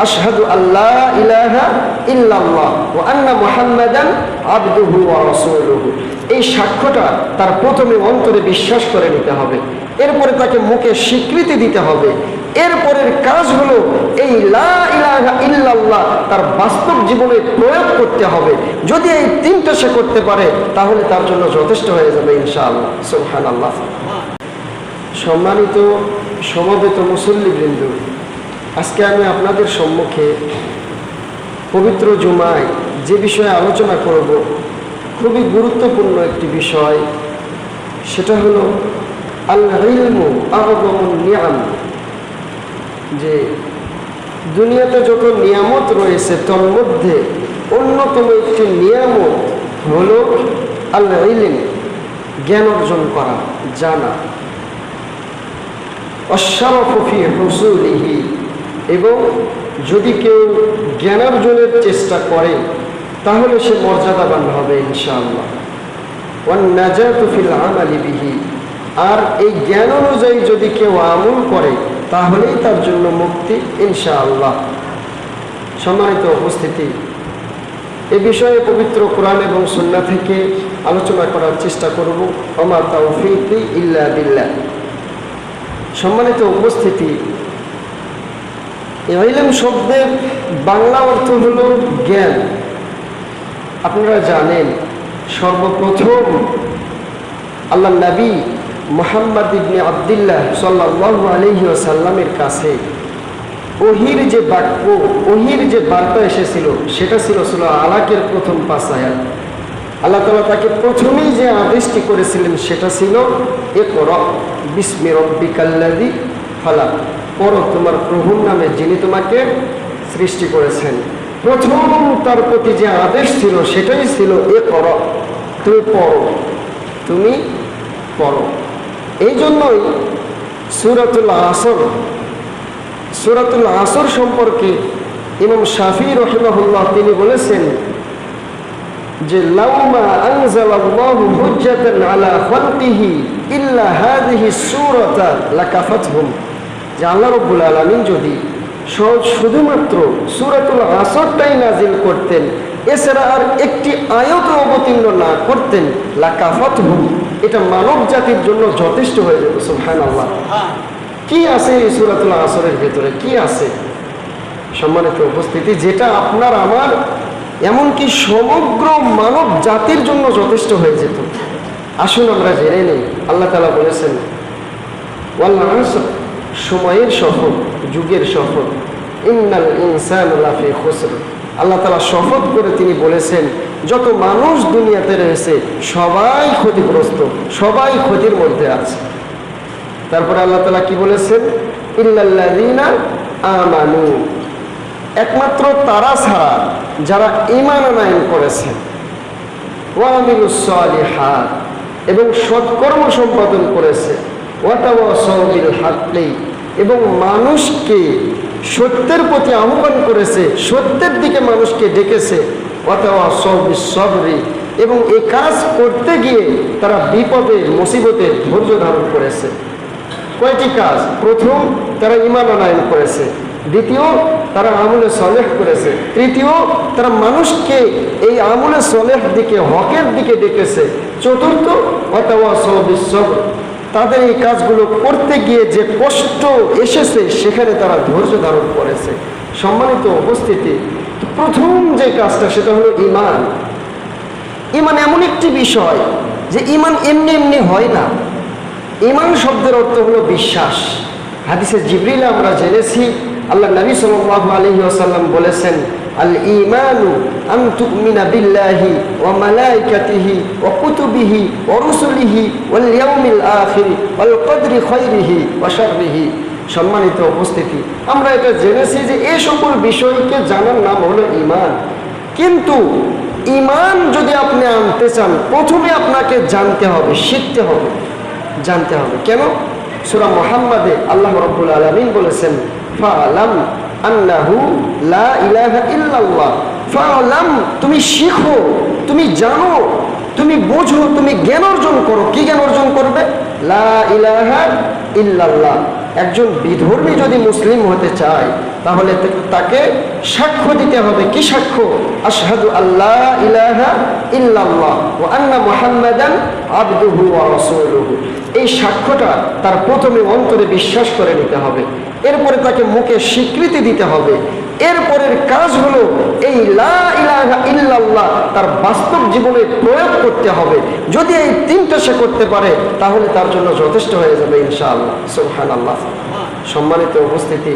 আশহাদু আল্লা ইলাহা ইল্লাল্লাহ ওয়া আন্না মুহাম্মাদান আবদুহু ওয়া রাসূলুহু। এই সাক্ষ্যটা তার প্রথমে অন্তরে বিশ্বাস করে নিতে হবে, এরপরে তাকে মুখে স্বীকৃতি দিতে হবে, এরপরের কাজ হলো এই লা ইলাহা ইল্লাল্লাহ তার বাস্তব জীবনে প্রয়োগ করতে হবে। যদি এই তিনটা সে করতে পারে তাহলে তার জন্য যথেষ্ট হয়ে যাবে ইনশাআল্লাহ। সুবহানাল্লাহ। সম্মানিত সমবেত মুসল্লিবৃন্দ, আজকে আমি আপনাদের সম্মুখে পবিত্র জুমায় যে বিষয়ে আলোচনা করব খুবই গুরুত্বপূর্ণ একটি বিষয়, সেটা হলো আল ইলমু আ'যামুন নি'আম। যে দুনিয়াতে যত নিয়ামত রয়েছে তার মধ্যে অন্যতম একটি নিয়ামত হলো আল ইলম, জ্ঞান অর্জন করা, জানা। আশ-শারাফু ফি হুসুলিহি, এবং যদি কেউ জ্ঞানার্জনের চেষ্টা করে তাহলে সে মর্যাদাবান হবে ইনশাআল্লাহ। ওয়ান নাজাতু ফিল আমালি বিহি, আর এই জ্ঞান অনুযায়ী যদি কেউ আমল করে তাহলেই তার জন্য মুক্তি ইনশাআল্লাহ। সম্মানিত উপস্থিতি, এ বিষয়ে পবিত্র কোরআন এবং সুন্নাহ থেকে আলোচনা করার চেষ্টা করব। ওমা তাওফীকি ইল্লা বিল্লাহ। সম্মানিত উপস্থিতি, ইলম শব্দের বাংলা অর্থ হলো জ্ঞান। আপনারা জানেন সর্বপ্রথম আল্লাহ নবী মুহাম্মদ ইবনে আব্দুল্লাহ সাল্লাল্লাহু আলাইহি ওয়াসাল্লামের কাছে ওহীর যে বাক্য, ওহীর যে বার্তা এসেছিল সেটা ছিল সূরা আলাকের প্রথম 5 আয়াত। আল্লাহ তাআলা তাকে প্রথমেই যে আদেশটি করেছিলেন সেটা ছিল ইকরা বিসমি রাব্বিকাল্লাযী খালাক, পড়ো তোমার প্রভুর নামে যিনি তোমাকে সৃষ্টি করেছেন। প্রথম তার প্রতি যে আদেশ ছিল সেটাই ছিল ইকরা, তুমি পড়ো, তুমি পড়ো। এই জন্যই সূরাতুল আসর সম্পর্কে ইমাম শাফিঈ রাহিমাহুল্লাহ তিনি বলেছেন যে লাউমা আনজালাল্লাহু হুজ্জাতান আলা খালকিহি ইল্লা হাযিহি সূরাতা লাকাফাতহুম, যে আল্লাহ রাব্বুল আলামিন যদি শুধুমাত্র সূরাতুল আসরটাই নাজিল করতেন, এছাড়া আর একটি আয়াত অবতীর্ণ না করতেন, লাকাফাতহুম, এটা মানব জাতির জন্য যথেষ্ট হয়ে যেত। সুবহানাল্লাহ। কি আছে এই সূরাতুল আসরের ভেতরে, কি আছে? সম্মানিত উপস্থিতি, যেটা আপনার আমার এমনকি সমগ্র মানব জাতির জন্য যথেষ্ট হয়ে যেত। আসুন আমরা জেনে নেই। আল্লাহ তাআলা বলেছেন ওয়াল আসর, সময়ের শপথ, যুগের শপথ, ইন্নাল ইনসানা লাফি খুসর। আল্লাহ তাআলা শপথ করে তিনি বলেছেন যত মানুষ দুনিয়াতে রয়েছে সবাই ক্ষতিগ্রস্ত, সবাই ক্ষতির মধ্যে আছে। তারপরে আল্লাহ তাআলা কি বলেছেন? ইল্লাল্লাযীনা আমানু, একমাত্র তারা ছাড়া যারা ঈমান আনয়ন করেছে, ওয়া আমিলুস সালিহাত, এবং সৎকর্ম সম্পাদন করেছে, ওয়া তাওয়াসাউ বিল হাক্কি, এবং মানুষকে সত্যের প্রতি আহ্বান করেছে, সত্যের দিকে মানুষকে ডেকেছে, ওয়া তাওয়াসাউ বিস সাবরি, এবং এই কাজ করতে গিয়ে তারা বিপদে মুসিবতে ধৈর্য ধারণ করেছে। কয়টি কাজ? প্রথম, তারা ঈমান আনয়ন করেছে। দ্বিতীয়, তারা আমলে সলেহ করেছে। তৃতীয়, তারা মানুষকে এই আমলে সলেহ দিকে, হকের দিকে ডেকেছে। চতুর্থ, ওয়া তাওয়াসাউ বিস সাবর, তাদের এই কাজগুলো করতে গিয়ে যে কষ্ট এসেছে সেখানে তারা ধৈর্য ধারণ করেছে। সম্মানিত উপস্থিতি, প্রথম যে কাজটা সেটা হলো ঈমান। ঈমান এমন একটি বিষয় যে ঈমান এমনি এমনি হয় না। ঈমান শব্দের অর্থ হলো বিশ্বাস। হাদিসে জিবরিলে আমরা জেনেছি আল্লাহ নবী সাল্লাল্লাহু আলাইহি ওয়াসাল্লাম বলেছেন আল ঈমানু আন তুমিনা বিল্লাহি ওয়া মালাইকাতিহি ওয়া কুতুবিহি ওয়া রুসুলিহি ওয়াল ইয়াউমিল আখির ওয়াল কদরি খায়রিহি ওয়া শাররিহি। সম্মানিত উপস্থিতি, আমরা এটা জেনেছি যে এই সকল বিষয়কে জানার নাম হলো ঈমান। কিন্তু ঈমান যদি আপনি আনতে চান প্রথমে আপনাকে জানতে হবে, শিখতে হবে, জানতে হবে। কেন? সূরা মুহাম্মাদে আল্লাহ রাব্বুল আলামিন বলেছেন ফাআলাম আন্নাহু লা ইলাহা ইল্লাল্লাহ। ফাআলাম, তুমি শিখো, তুমি জানো, তুমি বোঝো, তুমি জ্ঞান অর্জন করো। কি জ্ঞান অর্জন করবে? লা ইলাহা ইল্লাল্লাহ, একজন বিধর্মী যদি মুসলিম হতে চায় তাহলে তাকে সাক্ষ্য দিতে হবে। কি সাক্ষ্য? আশহাদু আল্লা ইলাহা ইল্লাল্লাহ ওয়া আন্না মুহাম্মাদান আবদুহু ওয়া রাসূলুহু। এই সাক্ষ্যটা তার প্রথমে অন্তরে বিশ্বাস করে নিতে হবে, এরপরে তাকে মুখে স্বীকৃতি দিতে হবে। এরপরের কাজ হলো এই লা ইলাহা ইল্লাল্লাহ তার বাস্তব জীবনে প্রয়োগ করতে হবে। যদি এই তিনটা সে করতে পারে তাহলে তার জন্য যথেষ্ট হয়ে যাবে ইনশাআল্লাহ। সুবহানাল্লাহ। সম্মানিত উপস্থিতি,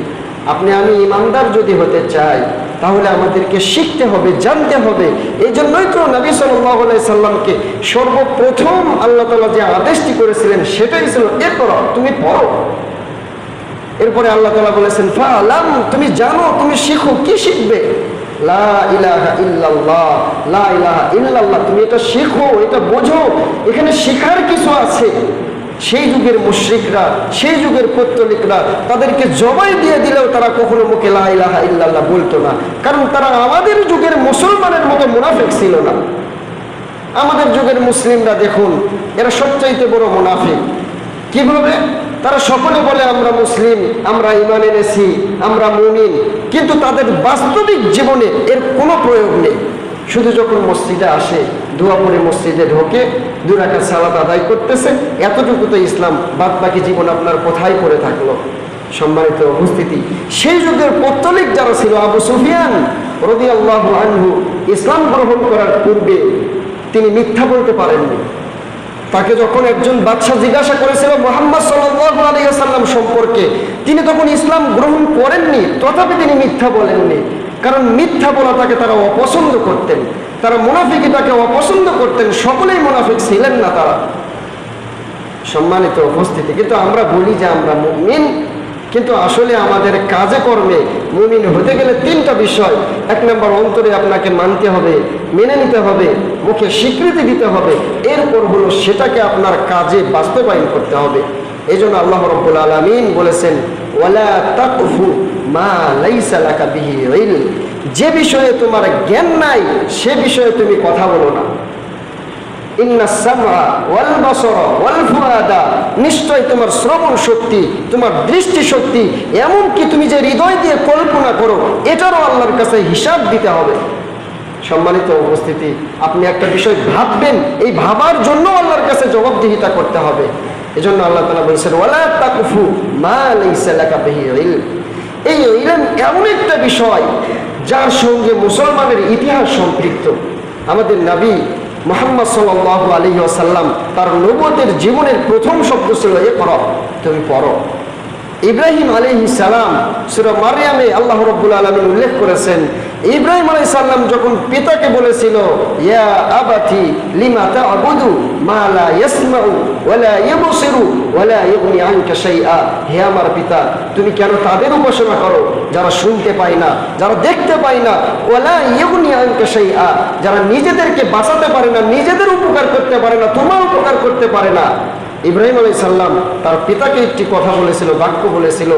আপনি আমি ইমানদার যদি হতে চাই তাহলে আমাদেরকে শিখতে হবে, জানতে হবে। এই জন্যই তো নবী সাল্লাল্লাহু আলাইহি সাল্লামকে সর্বপ্রথম আল্লাহ তাআলা যে আদেশটি করেছিলেন সেটাই ছিল ইকরা, তুমি পড়ো। এরপরে আল্লাহ তাআলা বলেছেন ফাআলাম, তুমি জানো, তুমি শিখো। কি শিখবে? লা ইলাহা ইল্লাল্লাহ, লা ইলাহা ইল্লাল্লাহ। তুমি এটা শিখো, এটা বোঝো, এখানে শেখার কিছু আছে। সেই যুগের মুশরিকরা, সেই যুগের পৌত্তলিকরা তাদেরকে জবাই দিয়ে দিলেও তারা কখনো মুখে লা ইলাহা ইল্লাল্লাহ বলতো না, কারণ তারা আমাদের যুগের মুসলমানের মতো মুনাফিক ছিল না। আমাদের যুগের মুসলিমরা দেখুন, এরা সবচাইতে বড় মুনাফিক। কিভাবে? তারা সকলে বলে আমরা মুসলিম, আমরা ঈমান এনেছি, আমরা মুমিন, কিন্তু তাদের বাস্তবিক জীবনে এর কোনো প্রয়োগ নেই। শুধু যখন মসজিদে আসে, দোয়া পড়ে মসজিদে ঢোকে, 2 রাকাত সালাত আদায় করতেছে, এতটুকু তো ইসলাম, বাদ বাকি জীবন আপনার কোথায় পড়ে থাকলো? সম্মানিত উপস্থিতি, সেই যুগের পৌত্তলিক যারা ছিল, আবু সুফিয়ান রাদিয়াল্লাহু আনহু ইসলাম গ্রহণ করার পূর্বে তিনি মিথ্যা বলতে পারেননি। তাকে যখন একজন বাদশা জিজ্ঞাসা করেছিল মুহাম্মদ সাল্লাল্লাহু আলাইহি ওয়াসাল্লাম সম্পর্কে, তিনি তখন ইসলাম গ্রহণ করেননি, তথাপি তিনি মিথ্যা বলেননি। কারণ মিথ্যা বলাটাকে তারা অপছন্দ করতেন, তারা মুনাফিকিটাকে অপছন্দ করতেন। সকলেই মুনাফিক ছিলেন না তারা। সম্মানিত উপস্থিতি, কিন্তু আমরা বলি যে আমরা মুমিন, কিন্তু আসলে আমাদের কাজে কর্মে মুমিন হতে গেলে 3টা বিষয়। 1 নম্বর, অন্তরে আপনাকে মানতে হবে, মেনে নিতে হবে, মুখে স্বীকৃতি দিতে হবে। এরপর হলো সেটাকে আপনার কাজে বাস্তবায়ন করতে হবে। এই জন্য আল্লাহ রাব্বুল আলামিন বলেছেন ওয়ালা তাকফু মা লাইসা লাকা বিহি ইলম, যে বিষয়ে তোমার জ্ঞান নাই সে বিষয়ে তুমি কথা বলো না। ইন্নাস সামআ ওয়াল বাসারা ওয়াল ফুআদা, নিশ্চয় তোমার শ্রবণ শক্তি, তোমার দৃষ্টি শক্তি, এমনকি তুমি যে হৃদয় দিয়ে কল্পনা করো, এটারও আল্লাহর কাছে হিসাব দিতে হবে। সম্মানিত উপস্থিতি, আপনি একটা বিষয় ভাববেন, এই ভাবার জন্য আল্লাহর কাছে জবাবদিহিতা করতে হবে। এজন্য আল্লাহ তাআলা বলেছেন ওয়ালা তাকফু মা লাইসা লাকা বিহি ইলম। এই ইলম এমন একটা বিষয় যার সঙ্গে মুসলমানের ইতিহাস সম্পৃক্ত। আমাদের নবী মুহাম্মদ সাল্লাল্লাহু আলাইহি ওয়াসাল্লাম তার নবুয়তের জীবনের প্রথম শব্দ ছিল ইকরা, তুমি পড়ো। ইব্রাহিম আলাইহিস সালাম সূরা মারইয়ামে আল্লাহ রাব্বুল আলামিন উল্লেখ করেছেন, ইব্রাহিম আলাইহিস সালাম যখন পিতাকে বলেছিল ইয়া আবাতি লিমা তা'বুদু মা লা ইয়াসমাউ ওয়া লা ইউবসিরু ওয়া লা ইগনি আনকা শাইআ, হে আমার পিতা, তুমি কেন তাদের উপাসনা করো যারা শুনতে পায় না, যারা দেখতে পায় না, ওয়া লা ইগনি আনকা শাইআ, যারা নিজেদেরকে বাঁচাতে পারে না, নিজেদের উপকার করতে পারে না, তোমার উপকার করতে পারে না। ইব্রাহিম আলাইহিস সালাম তার পিতাকে একটি কথা বলেছিল, বাক্য বলেছিল,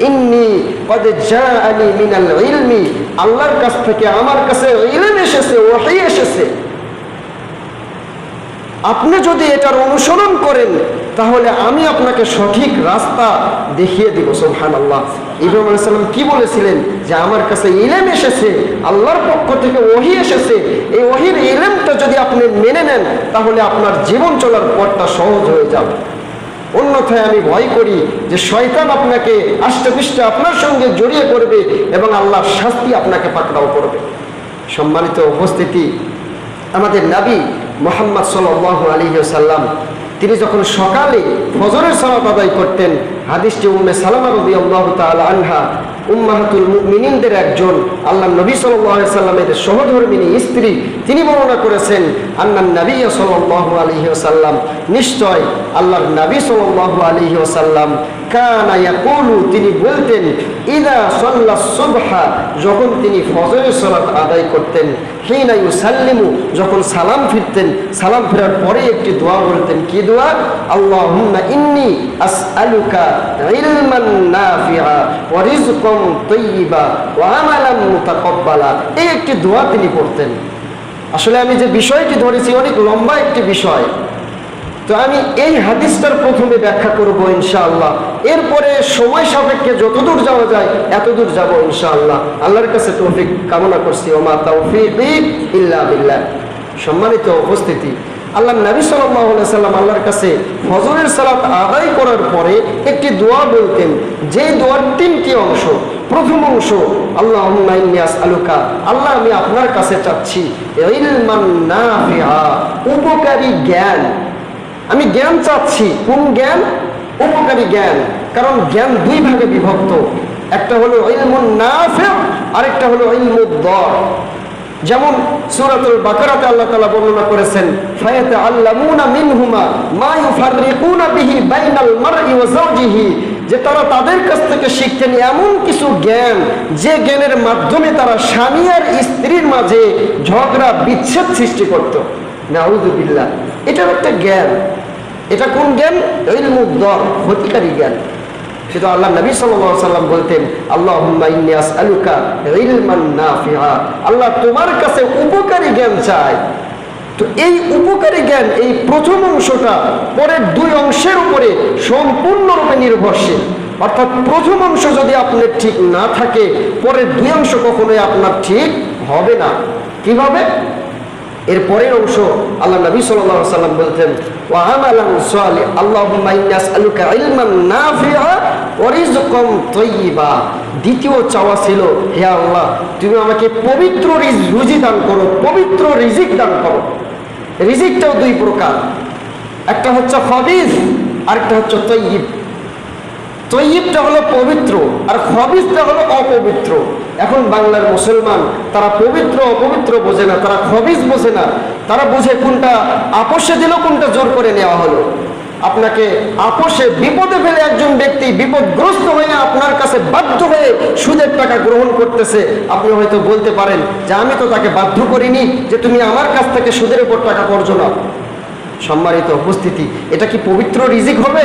ইন্নী কদ জাআনি মিনাল ইলমি, আল্লাহর কাছ থেকে আমার কাছে ইলম এসেছে, ওহী এসেছে। আপনি যদি এটার অনুসরণ করেন তাহলে আমি আপনাকে সঠিক রাস্তা দেখিয়ে দিব। সুবহানাল্লাহ। ইব্রাহিম আলাইহিস সালাম কি বলেছিলেন? যে আমার কাছে ইলম এসেছে, আল্লাহর পক্ষ থেকে ওহী এসেছে। এই ওহীর ইলমটা যদি আপনি মেনে নেন তাহলে আপনার জীবন চলার পথটা সহজ হয়ে যাবে। অন্যথায় আমি ভয় করি যে শয়তান আপনাকে আষ্টেপৃষ্ঠে আপনার সঙ্গে জড়িয়ে পড়বে এবং আল্লাহর শাস্তি আপনাকে পাকড়াও করবে। সম্মানিত উপস্থিতি, আমাদের নবী মুহাম্মদ সাল্লাল্লাহু আলাইহি ওয়াসাল্লাম তিনি যখন সকালে ফজরের সালাত আদায় করতেন, হাদিসটি উম্মে সালামা রাদিয়াল্লাহু তাআলা আনহা উম্মাহাতুল মুমিনিনদের একজন, আল্লাহর নবী সাল্লাল্লাহু আলাইহি ওয়াসাল্লামের সহধর্মিণী স্ত্রী, তিনি বর্ণনা করেছেন আন্নান নবী সাল্লাল্লাহু আলাইহি ওয়াসাল্লাম, নিশ্চয় আল্লাহর নবী সাল্লাল্লাহু আলাইহি ওয়াসাল্লাম কানা ইয়াকুলু, তিনি বলতেন ইদা সাল্লাস সুবহা, যখন তিনি ফজরের সালাত আদায় করতেন, হিনা ইউসাল্লিমু, যখন সালাম ফিরতেন, সালাম ফেরার পরে একটি দোয়া বলতেন। কি দোয়া? আল্লাহুম্মা ইন্নী আসআলুকা ইলমান নাফিআ ওয়া রিজকান তাইয়্যিবা ওয়া আমালান মুতাকাব্বালা, এই একটি দোয়া তিনি পড়তেন। আসলে আমি যে বিষয়টি ধরেছি অনেক লম্বা একটি বিষয়, তো আমি এই হাদিসটার প্রথমে ব্যাখ্যা করব ইনশাআল্লাহ, এরপরে সময় সাপেক্ষে যতদূর যাওয়া যায় এতদূর যাব ইনশাআল্লাহ। আল্লাহর কাছে তৌফিক কামনা করছি। ওমা তাওফীকি ইল্লা বিল্লাহ। সম্মানিত উপস্থিতি, আল্লাহ নবী সাল্লাল্লাহু আলাইহি সাল্লাম আল্লাহর কাছে ফজরের সালাত আদায় করার পরে একটি দোয়া বলতেন, যে দোয়ার তিনটি অংশ। প্রথম অংশ, আল্লাহুম্মা ইন্নী আসআলুকা, আল্লাহ আমি আপনার কাছে চাচ্ছি ইলমান নাফিআ, উপকারী জ্ঞান। আমি জ্ঞান চাচ্ছি। কোন জ্ঞান? উপকারী জ্ঞান। কারণ জ্ঞান দুই ভাগে বিভক্ত, একটা হলো ইলমুন নাফি', আরেকটা হলো ইলমুদ-দার। যেমন সূরাতুল বাকারাতে আল্লাহ তাআলা বর্ণনা করেছেন, ফায়াতাআল্লামুনা মিনহুমা মা ইউফাররিকুনা বিহি বাইনাল মারই ওয়া যাওজিহি, যে তারা তাদের কাছ থেকে শিখতেন এমন কিছু জ্ঞান, যে জ্ঞানের মাধ্যমে তারা স্বামী আর স্ত্রীর মাঝে ঝগড়া বিচ্ছেদ সৃষ্টি করত। নাউযু বিল্লাহ। এটা একটা জ্ঞান। এটা কোন জ্ঞান? ইলমুদ-দার, ক্ষতিকারী জ্ঞান। সেটা আল্লাহ নবী সাল্লাল্লাহু আলাইহি সাল্লাম বলতেন, আল্লাহুম্মা ইন্নী আসআলুকা ইলমান নাফিআ, আল্লাহ তোমার কাছে উপকারী জ্ঞান চাই। তো এই উপকারী জ্ঞান, এই প্রথম অংশটা পরের দুই অংশের উপরে সম্পূর্ণরূপে নির্ভরশীল। অর্থাৎ প্রথম অংশ যদি আপনার ঠিক না থাকে, পরের দুই অংশ কখনোই আপনার ঠিক হবে না। কিভাবে? এর পরের অংশ আল্লাহ নবী সাল্লাল্লাহু আলাইহি সাল্লাম বলতেন, ওয়া আমালান সালিহ, আল্লাহুম্মা ইন্নী আসআলুকা ইলমান নাফিআ ওয়া রিজকান তাইয়্যিবা। দ্বিতীয় চাওয়া ছিল, হে আল্লাহ তুমি আমাকে পবিত্র রুজি দান করো, পবিত্র রিজিক দান করো। রিজিকটাও দুই প্রকার, একটা হচ্ছে খবিজ, আরেকটা হচ্ছে তাইয়্যিব। তৈয়বটা হলো পবিত্র, আর খবিজটা হলো অপবিত্র। এখন বাংলার মুসলমান তারা পবিত্র অপবিত্র বোঝে না, তারা খবিজ বোঝে না। তারা বোঝে কোনটা আপোষে দিল, কোনটা জোর করে নেওয়া হলো। আপনাকে আপোষে বিপদে ফেলে একজন ব্যক্তি বিপদগ্রস্ত হয়ে আপনার কাছে বাধ্য হয়ে সুদের টাকা গ্রহণ করতেছে, আপনি হয়তো বলতে পারেন যে আমি তো তাকে বাধ্য করিনি যে তুমি আমার কাছ থেকে সুদের উপর টাকা করছো না। সম্মানিত উপস্থিতি, এটা কি পবিত্র রিজিক হবে?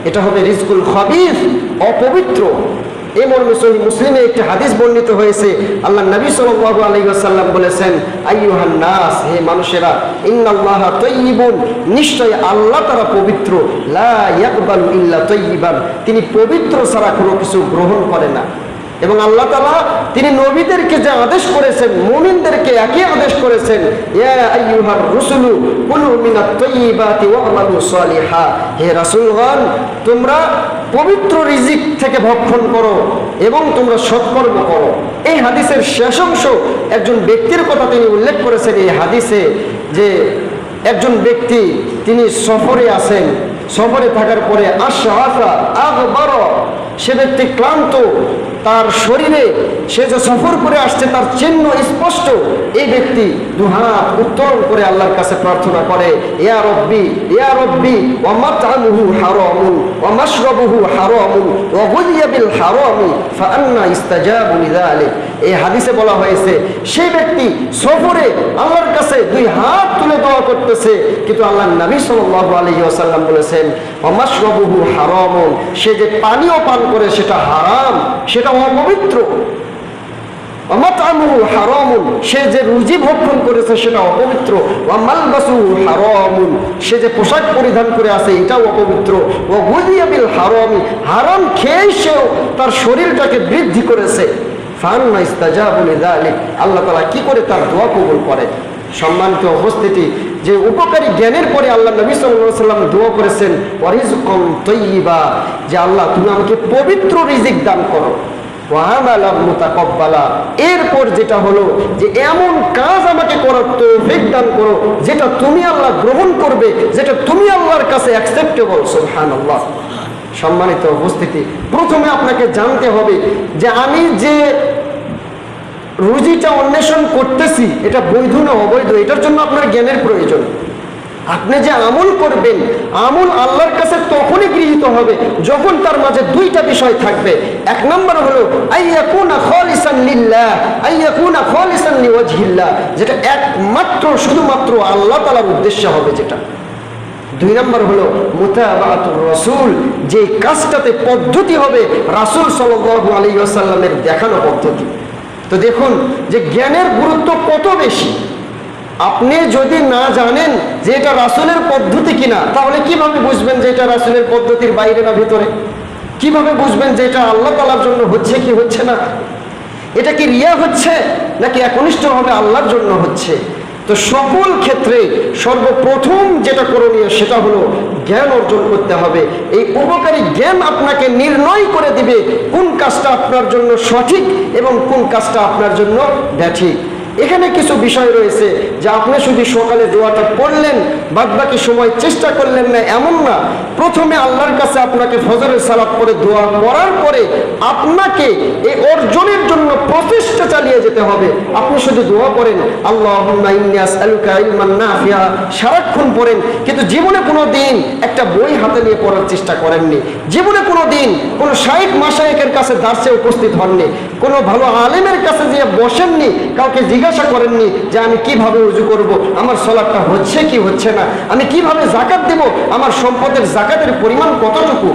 এটা হবে রিজকুল খবিজ, অপবিত্র। এই মর্মে সহিহ মুসলিমে একটি হাদিস বর্ণিত হয়েছে, আল্লাহ নবী সাল্লাল্লাহু আলাইহি ওয়াসাল্লাম বলেছেন, আইয়ুহান নাস, হে মানুষেরা, ইন্নাল্লাহা তাইয়্যিবুন, নিশ্চয় আল্লাহ তারা পবিত্র, লা ইয়াকবালু ইল্লা তাইয়্যিবান, তিনি পবিত্র ছাড়া কোনো কিছু গ্রহণ করে না। এবং আল্লাহ তাআলা তিনি নবীদেরকে যে আদেশ করেছেন, মুমিনদেরকে একই আদেশ করেছেন, ইয়া আইয়ুহার রুসুলু কুলু মিনাত তাইয়্যিবাতি ওয়া'মালু সালিহা, হে রাসূলগণ তোমরা পবিত্র রিজিক থেকে ভক্ষণ করো এবং তোমরা সৎকর্ম করো। এই হাদিসের শেষ অংশ একজন ব্যক্তির কথা তিনি উল্লেখ করেছেন এই হাদিসে, যে একজন ব্যক্তি তিনি সফরে আছেন, সফরে থাকার পরে আশআফা আগবার, সে ব্যক্তি ক্লান্ত, তার শরীরে সে যে সফর করে আসছে তার চিহ্ন স্পষ্ট। এই ব্যক্তি দুহাত উত্তোলন করে আল্লাহর কাছে প্রার্থনা করে, ইয়া রব্বি ইয়া রব্বি ওয়া মাতআমুহু হারামুন ওয়া মাশরাবুহু হারামুন ওয়া গুযিয়া বিল হারামি ফাআন্না ইস্তাজাবু লিযালিক। এই হাদিসে বলা হয়েছে সেই ব্যক্তি সফরে আল্লাহর কাছে দুই হাত তুলে দোয়া করতেছে, কিন্তু আল্লাহর নবী সাল্লাল্লাহু আলাইহি ওয়াসাল্লাম বলেছেন, ওয়া মাশরাবুহু হারামুন, সে যে পানীয় পান করে সেটা হারাম, সেটা অপবিত্র। ওয়া মাতআমুহু হারামুন, সে যে রুজি ভক্ষণ করেছে সেটা অপবিত্র। ওয়া মালবাসুহু হারামুন, সে যে পোশাক পরিধান করে আছে এটাও অপবিত্র। ওয়া গুযিয়া বিল হারামি, হারাম খেয়ে সেও তার শরীরটাকে বৃদ্ধি করেছে। ফাআন্না ইস্তাজাবু লিযালিক, আল্লাহ তাআলা কি করে তার দোয়া কবুল করে। সম্মানিত উপস্থিতি, যে উপকারী জ্ঞানের পরে আল্লাহ নবী সাল্লাল্লাহু আলাইহি ওয়াসাল্লাম দোয়া করেছেন ওয়া রিজকান তাইয়্যিবা, যে আল্লাহ তুমি আমাকে পবিত্র রিজিক দান করো, ওয়া আমালান মুতাকাব্বালা, এরপর যেটা হলো যে এমন কাজ আমাকে করার তৌফিক দান করো যেটা তুমি আল্লাহ গ্রহণ করবে, যেটা তুমি আল্লাহর কাছে অ্যাকসেপ্টেবল। সুবহানাল্লাহ। সম্মানিত উপস্থিতি, প্রথমে আপনাকে জানতে হবে যে আমি যে রুজিটা অন্বেষণ করতেছি এটা বৈধ না অবৈধ, এটার জন্য আপনার জ্ঞানের প্রয়োজন। আপনি যে আমল করবেন, আমল আল্লাহর কাছে তখনই গৃহীত হবে যখন তার মাঝে দুইটা বিষয় থাকবে। এক নম্বর হলো আইয়াকুনা খালিসান লিল্লাহ, আইয়াকুনা খালিসান লিওয়াজহিল্লাহ, যেটা একমাত্র শুধুমাত্র আল্লাহ তাআলার উদ্দেশ্যে হবে যেটা। দুই নম্বর হলো মুতাবাআতুর রাসূল, যে কাজটাতে পদ্ধতি হবে রাসূল সাল্লাল্লাহু আলাইহি ওয়াসাল্লামের দেখানো পদ্ধতি। তো দেখুন যে জ্ঞানের গুরুত্ব কত বেশি। আপনি যদি না জানেন যে এটা রাসূলের পদ্ধতি কিনা, তাহলে কিভাবে বুঝবেন যে এটা রাসূলের পদ্ধতির বাইরে না ভিতরে? কিভাবে বুঝবেন যে এটা আল্লাহ তাআলার জন্য হচ্ছে কি হচ্ছে না? এটা কি রিয়া হচ্ছে নাকি একনিষ্ঠভাবে আল্লাহর জন্য হচ্ছে? তো সকল ক্ষেত্রে সর্বপ্রথম যেটা করণীয় সেটা হলো জ্ঞান অর্জন করতে হবে। এই উপকারী জ্ঞান আপনাকে নির্ণয় করে দিবে কোন কাজটা আপনার জন্য সঠিক এবং কোন কাজটা আপনার জন্য ব্যাঠিক। এখানে কিছু বিষয় রয়েছে যে আপনি শুধু সকালে দোয়াটা পড়লেন, বাদবাকি সময় চেষ্টা করলেন না, এমন না। প্রথমে আল্লাহর কাছে আপনাকে ফজরের সালাত পড়ে দোয়া করার পরে আপনাকে এই অর্জনের জন্য প্রচেষ্টা চালিয়ে যেতে হবে। আপনি শুধু দোয়া করেন আল্লাহুম্মা ইন্নী আসআলুকা ইলমান নাফিআ, সারাক্ষণ পড়েন, কিন্তু জীবনে কোনো দিন একটা বই হাতে নিয়ে পড়ার চেষ্টা করেননি। জীবনে কোনো দিন কোনো শাইখ মাশায়েখের কাছে দার্সে উপস্থিত হননি, কোনো ভালো আলেমের কাছে গিয়ে বসেননি, কাউকে জিজ্ঞাসা করেননি যে আমি কিভাবে ওযু করব, আমার সালাতটা হচ্ছে কি হচ্ছে না, আমি কিভাবে যাকাত দেব, আমার সম্পদের যাকাতের পরিমাণ কতটুকু।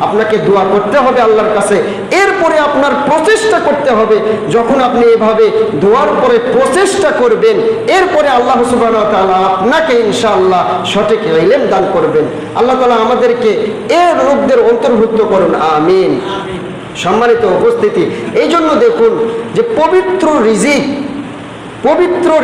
আপনাকে দোয়া করতে হবে আল্লাহর কাছে, এরপরে আপনার প্রচেষ্টা করতে হবে। যখন আপনি এভাবে দোয়ার পরে প্রচেষ্টা করবেন, এরপরে আল্লাহ সুবহানাহু ওয়া তাআলা আপনাকে ইনশাআল্লাহ সঠিক ইলম দান করবেন। আল্লাহ তাআলা আমাদেরকে এর লোকদের অন্তর্ভুক্ত করুন, আমিন। সম্মানিত উপস্থিতি, এই জন্য দেখুন যে পবিত্র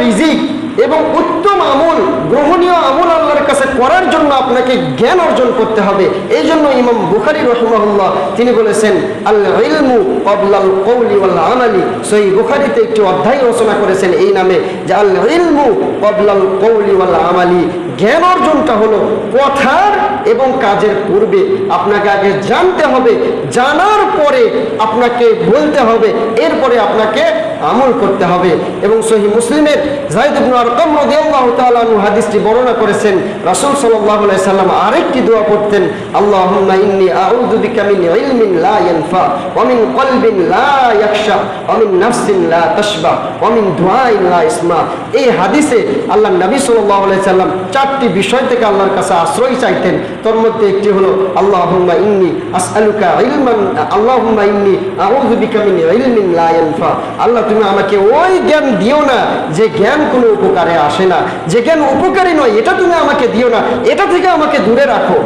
রিজিক এবং উত্তম আমল, গ্রহণীয় আমল আল্লাহর কাছে করার জন্য আপনাকে জ্ঞান অর্জন করতে হবে। এই জন্য ইমাম বুখারী রাহিমাহুল্লাহ তিনি বলেছেন আল ইলমু ক্বাবলাল কওলি ওয়াল আমালি। সহিহ বুখারীতে একটি অধ্যায় রচনা করেছেন এই নামে যে আল ইলমু ক্বাবলাল কওলি ওয়াল আমালি। জ্ঞান অর্জনটা হলো কথার এবং কাজের পূর্বে। আপনাকে আগে জানতে হবে, জানার পরে আপনাকে বলতে হবে, এরপরে আপনাকে আমল করতে হবে। এবং সহিহ মুসলিমের যায়েদ ইবনে আরকাম রাদিয়াল্লাহু তাআলা আনহু হাদিসটি বর্ণনা করেছেন, রাসূল সাল্লাল্লাহু আলাইহি সাল্লাম আরেকটি দোয়া পড়তেন আল্লাহুম্মা ইন্নী আউযু বিকা মিন ইলমিন লা ইয়ানফা ওয়া মিন কলবিন লা ইয়াখশা ওয়া মিন নাফসিন লা তাশবা ওয়া মিন দুআইন লা ইসমা। এই হাদিসে আল্লাহর নবী সাল্লাল্লাহু আলাইহি সাল্লাম চারটি বিষয় থেকে আল্লাহর কাছে আশ্রয় চাইতেন। তার মধ্যে একটি হলো আল্লাহুম্মা ইন্নী আসআলুকা ইলমান, আল্লাহুম্মা ইন্নী আউযু বিকা মিন ইলমিন লা ইয়ানফা। আল্লাহ তুমি আমাকে ওই জ্ঞান দিও না যে জ্ঞান কোনো উপকারে আসে না, যে জ্ঞান উপকারী নয়, এটা তুমি আমাকে দিও না, এটা থেকে আমাকে দূরে রাখো।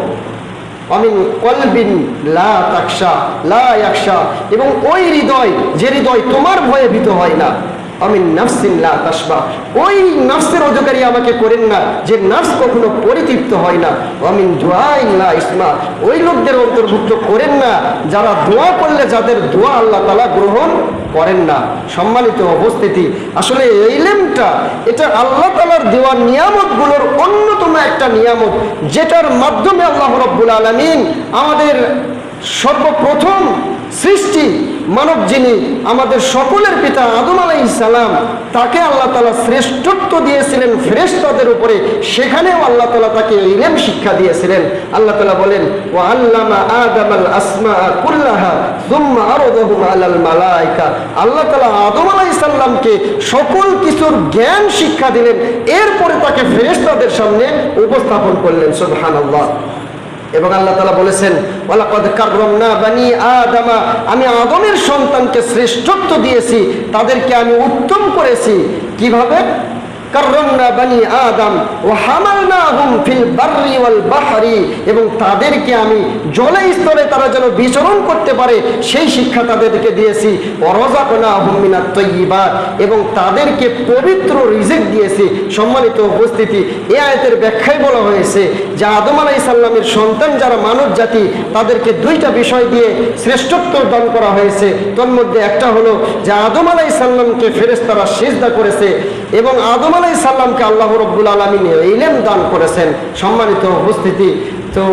অমিন কলবিন লা তাকশা লা ইয়াকশা, এবং ওই হৃদয় যে হৃদয় তোমার ভয়ে ভীত হয় না। অমিন নাফসিন লা তাশবা, ওই নফসের অধিকারী আমাকে করেন না যে নফস কখনো পরিতৃপ্ত হয় না। অমিন দুআইন লা ইসমা, ওই লোকদের অন্তর্ভুক্ত করেন না যারা দোয়া করলে যাদের দোয়া আল্লাহ তাআলা গ্রহণ করেন না। সম্মানিত উপস্থিতি, আসলে এই ইলমটা এটা আল্লাহ তাআলার দেওয়া নিয়ামতগুলোর অন্যতম একটা নিয়ামত, যেটার মাধ্যমে আল্লাহ রাব্বুল আলামিন আমাদের সর্বপ্রথম সৃষ্টি মানব যিনি আমাদের সকলের পিতা আদম আলাইহিস সালাম, তাকে আল্লাহ তাআলা শ্রেষ্ঠত্ব দিয়েছিলেন ফেরেশতাদের উপরে। সেখানেও আল্লাহ তাআলা তাকে ইলম শিক্ষা দিয়েছিলেন। আল্লাহ তাআলা বলেন ওয়া আল্লামা আদামাল আসমাআ কুল্লাহা সুম্মা আরাদাহুম আলাল মালায়েকা। আল্লাহ তাআলা আদম আলাইহিস সালামকে সকল কিছুর জ্ঞান শিক্ষা দিলেন, এরপরে তাকে ফেরেশতাদের সামনে উপস্থাপন করলেন। সুবহানাল্লাহ। এবং আল্লাহ তাআলা বলেছেন ওয়ালাকাদ কাররামনা বানি আদামা, আমি আদমের সন্তানকে শ্রেষ্ঠত্ব দিয়েছি, তাদেরকে আমি উত্তম করেছি। কিভাবে? কাররামনা বানি আদম ওয়া হামালনাহুম ফিল বাররি ওয়াল বাহরি, এবং তাদেরকে আমি জলে স্থলে তারা যেন বিচরণ করতে পারে সেই শিক্ষা তাদেরকে দিয়েছি। ওয়া রাযাকনাহুম মিনাত তাইয়্যিবাত, এবং তাদেরকে পবিত্র রিজিক দিয়েছি। সম্মানিত উপস্থিতি, এই আয়াতের ব্যাখ্যায় বলা হয়েছে যে আদম আলাইহিস সালামের সন্তান যারা মানব জাতি, তাদেরকে দুইটা বিষয় দিয়ে শ্রেষ্ঠত্ব দান করা হয়েছে। তার মধ্যে একটা হলো যে আদম আলাইহিস সালামকে ফেরেশতারা সিজদা করেছে এবং আদম আলাইহিস সালামকে আল্লাহ রাব্বুল আলামিন ইলম দান করেছেন। সম্মানিত উপস্থিতি, তো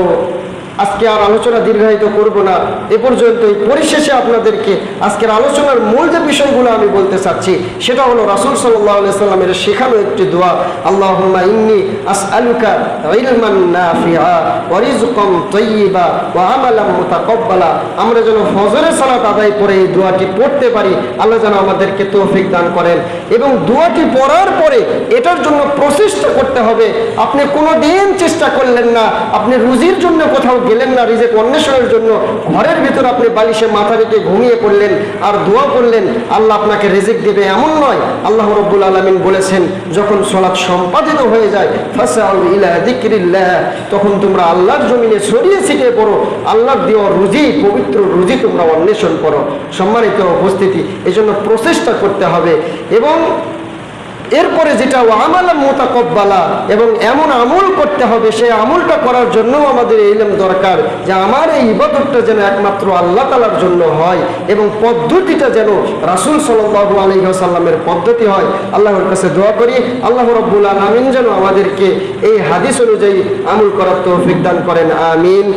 আজকে আর আলোচনা দীর্ঘায়িত করব না, এ পর্যন্তই। পরিশেষে আপনাদেরকে আজকের আলোচনার মূল যে বিষয়গুলো আমি বলতে চাচ্ছি সেটা হলো রাসূল সাল্লাল্লাহু আলাইহি সাল্লামের শেখানো একটি দোয়া, আল্লাহুম্মা ইন্নী আসআলুকা ইলমান নাফিআ ওয়া রিজকান তাইয়্যিবা ওয়া আমালান মুতাকাব্বালা। আমরা যেন ফজরের সালাত আদায় করে এই দোয়াটি পড়তে পারি, আল্লাহ যেন আমাদেরকে তৌফিক দান করেন। এবং দোয়াটি পড়ার পরে এটার জন্য প্রচেষ্টা করতে হবে। আপনি কোনো দিন চেষ্টা করলেন না, আপনি রুজির জন্য কোথাও গেলেন না, রিজিক অন্বেষণের জন্য ঘরের ভিতর আপনি বালিশে মাথা রেখে ঘুমিয়ে পড়লেন আর দোয়া করলেন আল্লাহ আপনাকে রিজিক দেবে, এমন নয়। আল্লাহ রাব্বুল আলামিন বলেছেন, যখন সালাত সম্পাদিত হয়ে যায় ফাসাউ ইলা যিকরিল্লাহ, তখন তোমরা আল্লাহর জমিনে ছড়িয়ে ছিটিয়ে পড়ো, আল্লাহর দেওয়া রুজি, পবিত্র রুজি তোমরা অন্বেষণ করো। সম্মানিত উপস্থিতি, এজন্য প্রচেষ্টা করতে হবে। এবং এরপরে যেটা আমালাম মুতাকাব্বালা, এবং এমন আমল করতে হবে, সেই আমলটা করার জন্য আমাদের ইলম দরকার, যে আমার এই ইবাদতটা যেন একমাত্র আল্লাহ তাআলার জন্য হয় এবং পদ্ধতিটা যেন রাসূল সাল্লাল্লাহু আলাইহি ওয়াসাল্লামের পদ্ধতি হয়। আল্লাহর কাছে দোয়া করি আল্লাহ রাব্বুল আলামিন যেন আমাদেরকে এই হাদিস অনুযায়ী আমল করার তৌফিক দান করেন। আমিন।